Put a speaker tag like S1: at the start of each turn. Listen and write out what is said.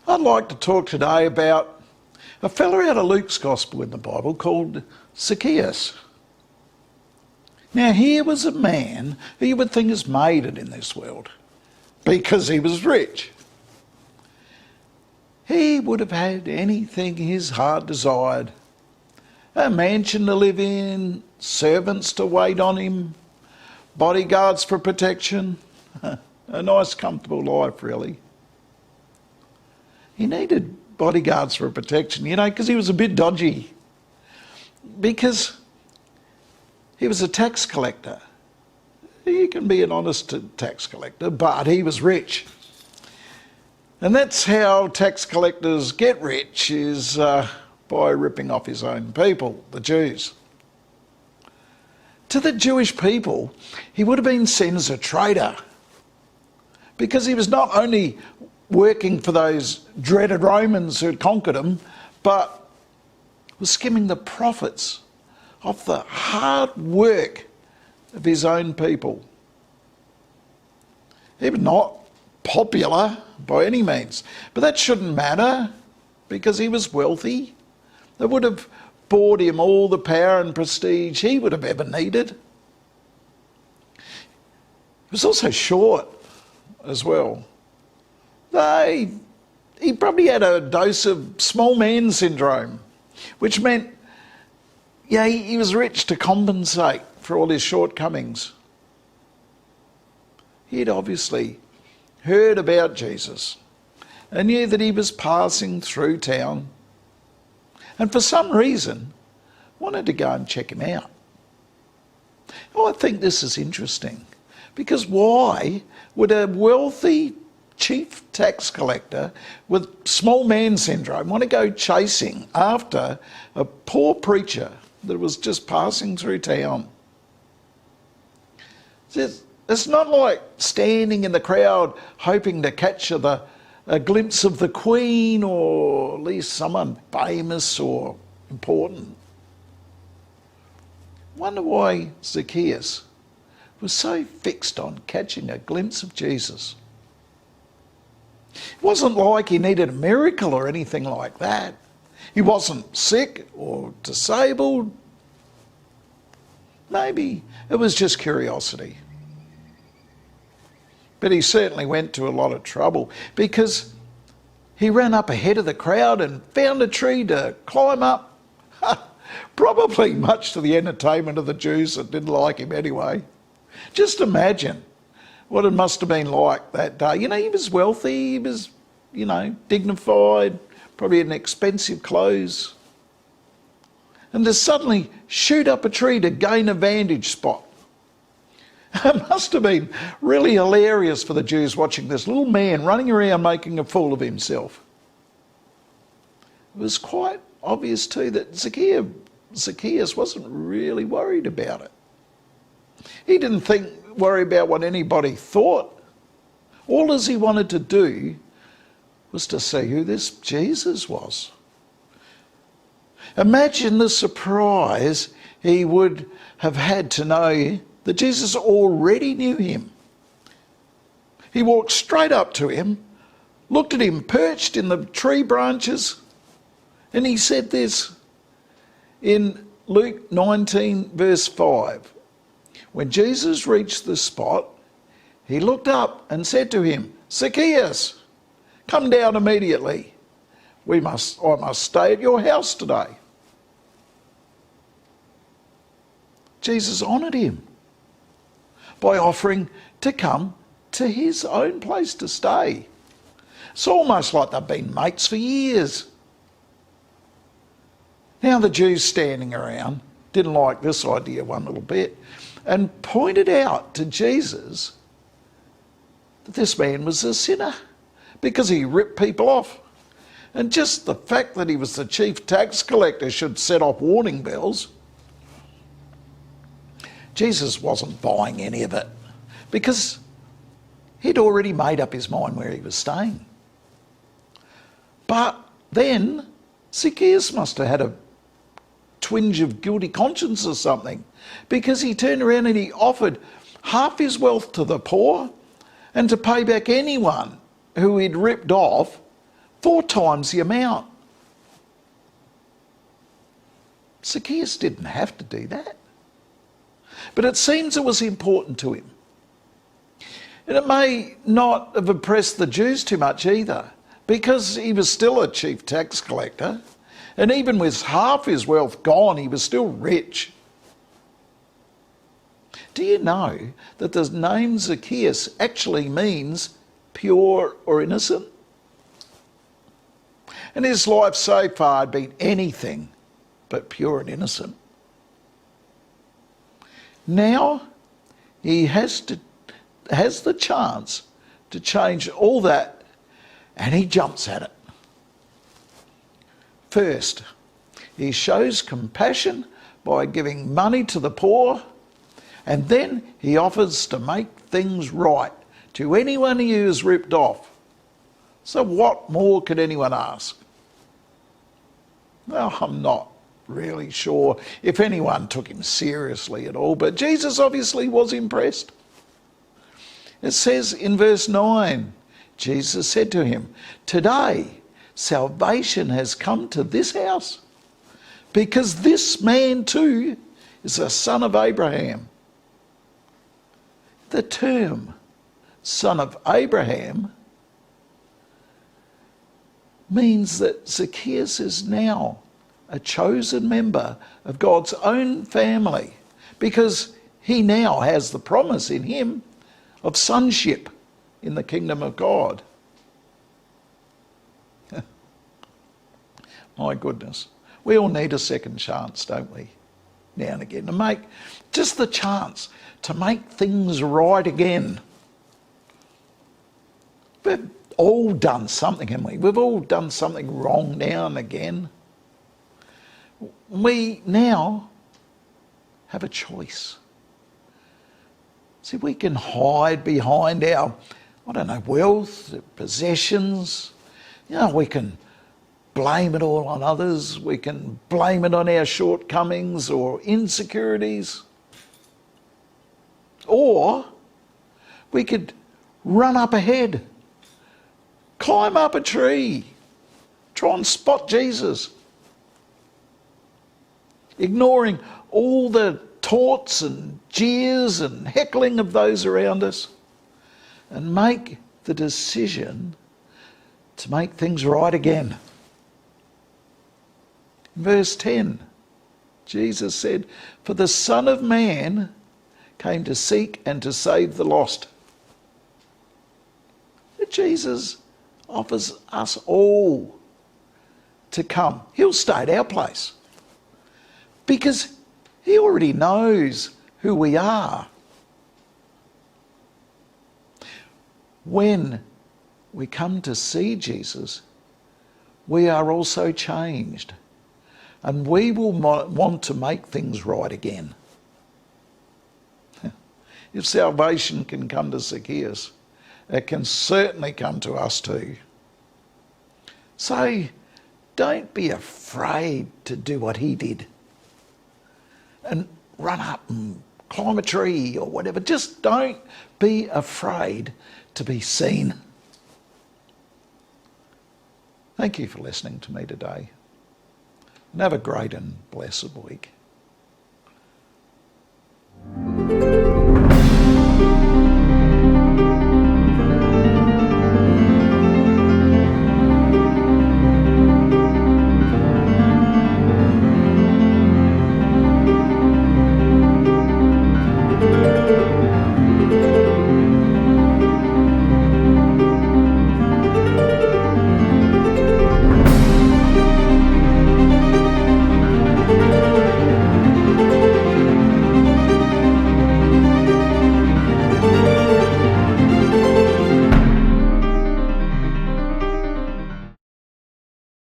S1: I'd like to talk today about a fella out of Luke's Gospel in the Bible called Zacchaeus. Now, here was a man who you would think has made it in this world because he was rich. He would have had anything his heart desired. A mansion to live in, servants to wait on him, bodyguards for protection. A nice, comfortable life, really. He needed bodyguards for protection, because he was a bit dodgy. Because he was a tax collector. He can be an honest tax collector, but he was rich. And that's how tax collectors get rich, is by ripping off his own people, the Jews. To the Jewish people, he would have been seen as a traitor, because he was not only working for those dreaded Romans who had conquered him, but was skimming the profits of the hard work of his own people. He was not popular by any means, but that shouldn't matter because he was wealthy. They would have bought him all the power and prestige he would have ever needed. He was also short as well. He probably had a dose of small man syndrome, which meant, he was rich to compensate for all his shortcomings. He had obviously heard about Jesus and knew that he was passing through town, and for some reason wanted to go and check him out. I think this is interesting, because why would a wealthy chief tax collector with small man syndrome want to go chasing after a poor preacher that was just passing through town? It's not like standing in the crowd hoping to catch a glimpse of the Queen, or at least someone famous or important. Wonder why Zacchaeus was so fixed on catching a glimpse of Jesus. It wasn't like he needed a miracle or anything like that. He wasn't sick or disabled. Maybe it was just curiosity. But he certainly went to a lot of trouble, because he ran up ahead of the crowd and found a tree to climb up. Probably much to the entertainment of the Jews that didn't like him anyway. Just imagine what it must have been like that day. He was wealthy, he was, dignified, probably in expensive clothes. And to suddenly shoot up a tree to gain a vantage spot. It must have been really hilarious for the Jews watching this little man running around making a fool of himself. It was quite obvious too that Zacchaeus wasn't really worried about it. He didn't worry about what anybody thought. All as he wanted to do was to see who this Jesus was. Imagine the surprise he would have had to know that Jesus already knew him. He walked straight up to him, looked at him perched in the tree branches, and he said this in Luke 19 verse 5. When Jesus reached the spot, he looked up and said to him, "Zacchaeus, come down immediately. I must stay at your house today." Jesus honoured him by offering to come to his own place to stay. It's almost like they've been mates for years. Now the Jews standing around didn't like this idea one little bit, and pointed out to Jesus that this man was a sinner because he ripped people off. And just the fact that he was the chief tax collector should set off warning bells. Jesus wasn't buying any of it because he'd already made up his mind where he was staying. But then Zacchaeus must have had a twinge of guilty conscience or something, because he turned around and he offered half his wealth to the poor and to pay back anyone who he'd ripped off 4 times the amount. Zacchaeus didn't have to do that. But it seems it was important to him. And it may not have impressed the Jews too much either, because he was still a chief tax collector, and even with half his wealth gone, he was still rich. Do you know that the name Zacchaeus actually means pure or innocent? And his life so far had been anything but pure and innocent. Now he has the chance to change all that, and he jumps at it. First, he shows compassion by giving money to the poor, and then he offers to make things right to anyone he is ripped off. So what more could anyone ask? Well, I'm not really sure if anyone took him seriously at all, but Jesus obviously was impressed. It says in verse 9, Jesus said to him, "Today salvation has come to this house, because this man too is a son of Abraham." The term son of Abraham means that Zacchaeus is now a chosen member of God's own family, because he now has the promise in him of sonship in the kingdom of God. My goodness, we all need a second chance, don't we? Now and again, to make just the chance to make things right again. We've all done something, haven't we? We've all done something wrong now and again. We now have a choice. See, we can hide behind our, wealth, possessions. We can blame it all on others. We can blame it on our shortcomings or insecurities. Or we could run up ahead, climb up a tree, try and spot Jesus, ignoring all the taunts and jeers and heckling of those around us, and make the decision to make things right again. In verse 10, Jesus said, "For the Son of Man came to seek and to save the lost." Jesus offers us all to come. He'll stay at our place, because he already knows who we are. When we come to see Jesus, we are also changed, and we will want to make things right again. If salvation can come to Zacchaeus, it can certainly come to us too. So don't be afraid to do what he did and run up and climb a tree or whatever. Just don't be afraid to be seen. Thank you for listening to me today, and have a great and blessed week.